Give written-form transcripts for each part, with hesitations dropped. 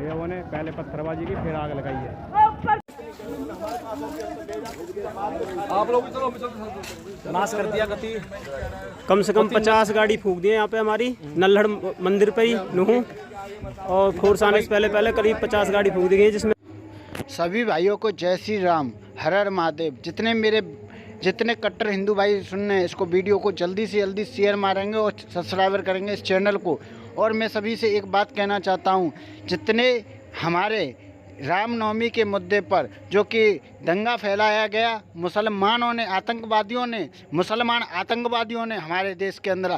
भैया ने पहले पत्थरबाजी की फिर आग लगाई है। आप लोग चलो नाश कर दिया गति। कम से कम 50 गाड़ी फूंक दी है यहाँ पे हमारी नल्हड़ मंदिर पे ही नूहू, और फोर्स आने से पहले करीब 50 गाड़ी फूंक दी गई, जिसमें सभी भाइयों को जय श्री राम, हर हर महादेव। जितने कट्टर हिंदू भाई सुन रहे हैं, इसको वीडियो को जल्दी से जल्दी शेयर मारेंगे और सब्सक्राइबर करेंगे इस चैनल को। और मैं सभी से एक बात कहना चाहता हूँ, जितने हमारे रामनवमी के मुद्दे पर जो कि दंगा फैलाया गया, मुसलमान आतंकवादियों ने हमारे देश के अंदर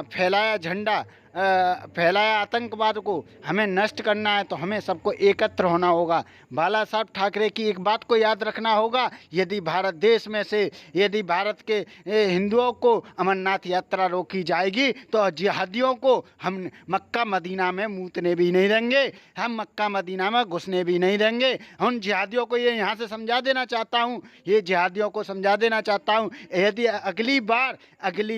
फैलाया झंडा, फैलाया आतंकवाद को, हमें नष्ट करना है तो हमें सबको एकत्र होना होगा। बाला साहब ठाकरे की एक बात को याद रखना होगा, यदि भारत देश में से यदि भारत के हिंदुओं को अमरनाथ यात्रा रोकी जाएगी तो जिहादियों को हम मक्का मदीना में मूतने भी नहीं देंगे, हम मक्का मदीना में घुसने भी नहीं देंगे। उन जिहादियों को ये यहाँ से समझा देना चाहता हूँ, यदि अगली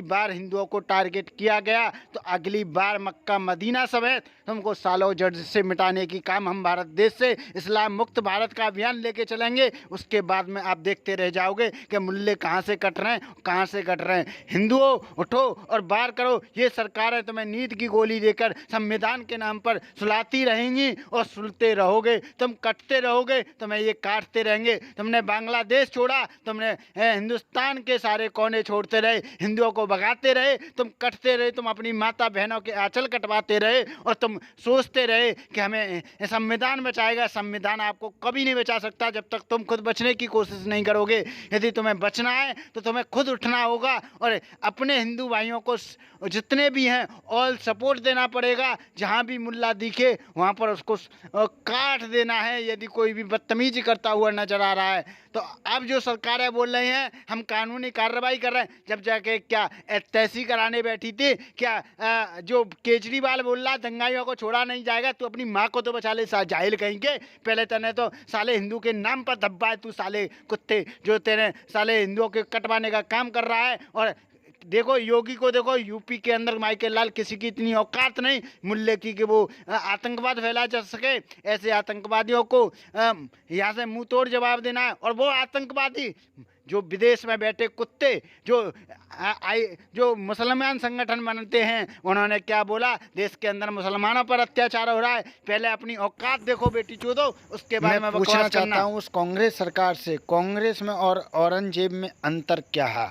बार हिंदुओं को टारगेट किया गया तो अगली बार मक्का मदीना समेत तुमको सालों जड़ से मिटाने की काम हम भारत देश से इस्लाम मुक्त भारत का अभियान लेके चलेंगे। उसके बाद में आप देखते रह जाओगे कि मुल्ले कहाँ से कट रहे हैं। हिंदुओं उठो और बार करो। ये सरकारें तुम्हें नींद की गोली देकर संविधान के नाम पर सुलाती रहेंगी और सुलते रहोगे, तुम कटते रहोगे, तुम्हें ये काटते रहेंगे। तुमने बांग्लादेश छोड़ा, तुमने हिंदुस्तान के सारे कोने छोड़ते रहे, हिंदुओं को भगाते रहे, तुम कटते रहे, तुम अपनी माता बहनों के आंचल कटवाते रहे और तुम सोचते रहे कि हमें संविधान बचाएगा। संविधान आपको कभी नहीं बचा सकता जब तक तुम खुद बचने की कोशिश नहीं करोगे। यदि तुम्हें बचना है तो तुम्हें खुद उठना होगा और अपने हिंदू भाइयों को जितने भी हैं ऑल सपोर्ट देना पड़ेगा। जहां भी मुल्ला दिखे वहां पर उसको काट देना है, यदि कोई भी बदतमीजी करता हुआ नजर आ रहा है तो। अब जो सरकारें बोल रही हैं हम कानूनी कार्रवाई कर रहे हैं, जब जाके क्या तहसी कराने बैठी थी क्या? जो केजरीवाल बोल रहा दंगाइयों को छोड़ा नहीं जाएगा, तू अपनी माँ को तो बचा ले जाहिल कहेंगे। पहले तने तो साले हिंदू के नाम पर धब्बा है, तू साले कुत्ते जो तेरे साले हिंदुओं के कटवाने का काम कर रहा है। और देखो योगी को देखो, यूपी के अंदर माइकल लाल किसी की इतनी औकात नहीं मुल्ले की कि वो आतंकवाद फैला जा सके। ऐसे आतंकवादियों को यहाँ से मुंह तोड़ जवाब देना है। और वो आतंकवादी जो विदेश में बैठे कुत्ते जो मुसलमान संगठन बनते हैं, उन्होंने क्या बोला? देश के अंदर मुसलमानों पर अत्याचार हो रहा है, पहले अपनी औकात देखो बेटी चोदो, उसके बारे में पूछना चाहता हूँ उस कांग्रेस सरकार से, कांग्रेस में और औरंगजेब में अंतर क्या है?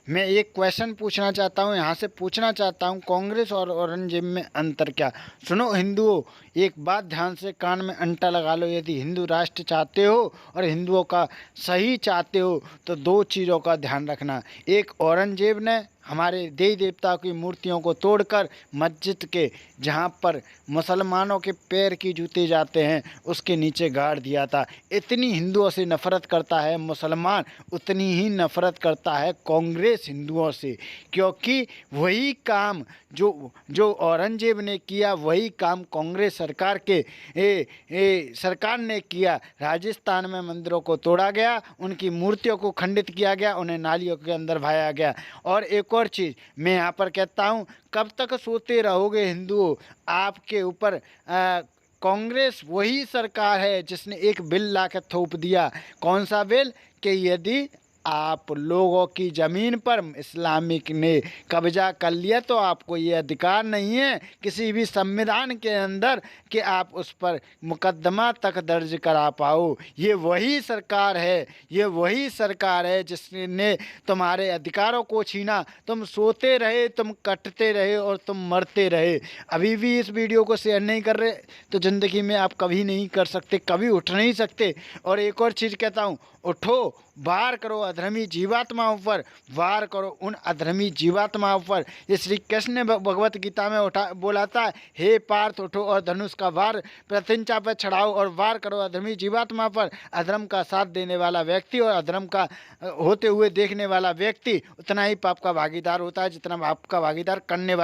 मैं एक क्वेश्चन पूछना चाहता हूँ, यहाँ से पूछना चाहता हूँ, कांग्रेस और औरंगजेब में अंतर क्या? सुनो हिंदुओं, एक बात ध्यान से कान में अंटा लगा लो, यदि हिंदू राष्ट्र चाहते हो और हिंदुओं का सही चाहते हो तो दो चीज़ों का ध्यान रखना। एक, औरंगजेब ने हमारे देवी देवताओं की मूर्तियों को तोड़कर मस्जिद के जहाँ पर मुसलमानों के पैर की जूते जाते हैं उसके नीचे गाड़ दिया था। इतनी हिंदुओं से नफ़रत करता है मुसलमान, उतनी ही नफ़रत करता है कांग्रेस हिंदुओं से, क्योंकि वही काम जो औरंगजेब ने किया वही काम कांग्रेस सरकार सरकार ने किया। राजस्थान में मंदिरों को तोड़ा गया, उनकी मूर्तियों को खंडित किया गया, उन्हें नालियों के अंदर बहाया गया। और एक और चीज़ मैं यहाँ पर कहता हूँ, कब तक सोते रहोगे हिंदुओं? आपके ऊपर कांग्रेस वही सरकार है जिसने एक बिल ला के थोप दिया। कौन सा बिल? कि यदि आप लोगों की ज़मीन पर इस्लामिक ने कब्जा कर लिया तो आपको ये अधिकार नहीं है किसी भी संविधान के अंदर कि आप उस पर मुकदमा तक दर्ज करा पाओ। ये वही सरकार है जिसने तुम्हारे अधिकारों को छीना। तुम सोते रहे, तुम कटते रहे और तुम मरते रहे। अभी भी इस वीडियो को शेयर नहीं कर रहे तो ज़िंदगी में आप कभी नहीं कर सकते, कभी उठ नहीं सकते। और एक और चीज़ कहता हूँ, उठो, वार करो अधर्मी जीवात्माओं पर, वार करो उन अधर्मी जीवात्माओं पर। ये श्री कृष्ण ने भगवत गीता में बोला था, हे पार्थ उठो और धनुष का वार प्रतिंचा पर चढ़ाओ और वार करो अधर्मी जीवात्मा पर। अधर्म का साथ देने वाला व्यक्ति और अधर्म का होते हुए देखने वाला व्यक्ति उतना ही पाप का भागीदार होता है जितना पाप का भागीदार करने वाला।